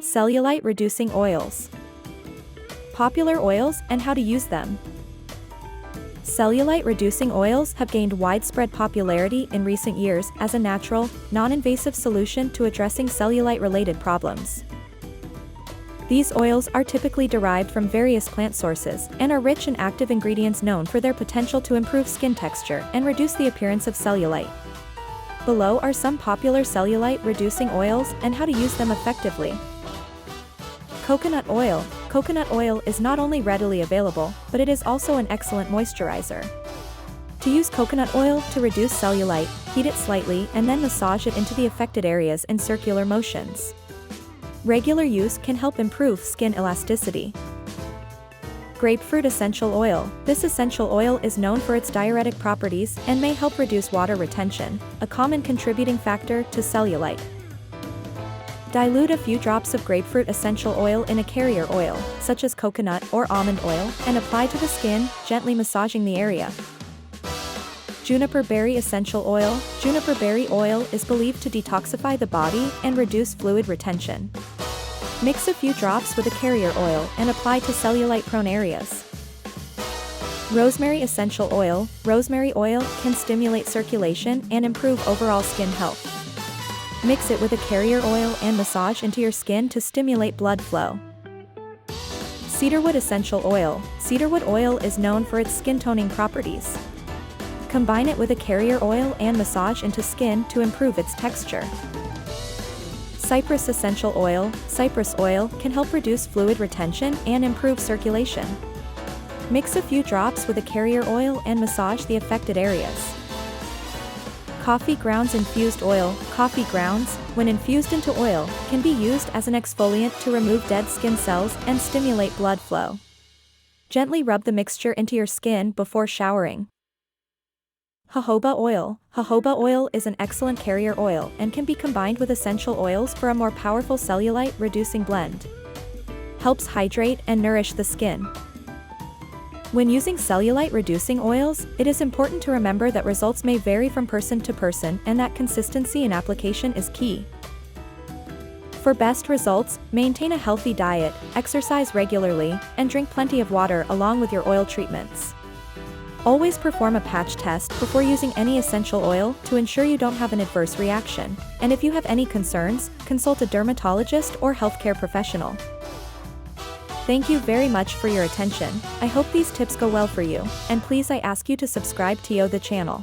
Cellulite-reducing oils. Popular oils and how to use them. Cellulite-reducing oils have gained widespread popularity in recent years as a natural, non-invasive solution to addressing cellulite-related problems. These oils are typically derived from various plant sources and are rich in active ingredients known for their potential to improve skin texture and reduce the appearance of cellulite. Below are some popular cellulite-reducing oils and how to use them effectively. Coconut oil. Coconut oil is not only readily available, but it is also an excellent moisturizer. To use coconut oil to reduce cellulite, heat it slightly and then massage it into the affected areas in circular motions. Regular use can help improve skin elasticity. Grapefruit essential oil. This essential oil is known for its diuretic properties and may help reduce water retention, a common contributing factor to cellulite. Dilute a few drops of grapefruit essential oil in a carrier oil, such as coconut or almond oil, and apply to the skin, gently massaging the area. Juniper berry essential oil. Juniper berry oil is believed to detoxify the body and reduce fluid retention. Mix a few drops with a carrier oil and apply to cellulite-prone areas. Rosemary essential oil. Rosemary oil can stimulate circulation and improve overall skin health. Mix it with a carrier oil and massage into your skin to stimulate blood flow. Cedarwood essential oil. Cedarwood oil is known for its skin toning properties. Combine it with a carrier oil and massage into skin to improve its texture. Cypress essential oil. Cypress oil can help reduce fluid retention and improve circulation. Mix a few drops with a carrier oil and massage the affected areas. Coffee grounds infused oil. Coffee grounds, when infused into oil, can be used as an exfoliant to remove dead skin cells and stimulate blood flow. Gently rub the mixture into your skin before showering. Jojoba oil. Jojoba oil is an excellent carrier oil and can be combined with essential oils for a more powerful cellulite-reducing blend. Helps hydrate and nourish the skin. When using cellulite-reducing oils, it is important to remember that results may vary from person to person and that consistency in application is key. For best results, maintain a healthy diet, exercise regularly, and drink plenty of water along with your oil treatments. Always perform a patch test before using any essential oil to ensure you don't have an adverse reaction, and if you have any concerns, consult a dermatologist or healthcare professional. Thank you very much for your attention. I hope these tips go well for you, and please I ask you to subscribe to the channel.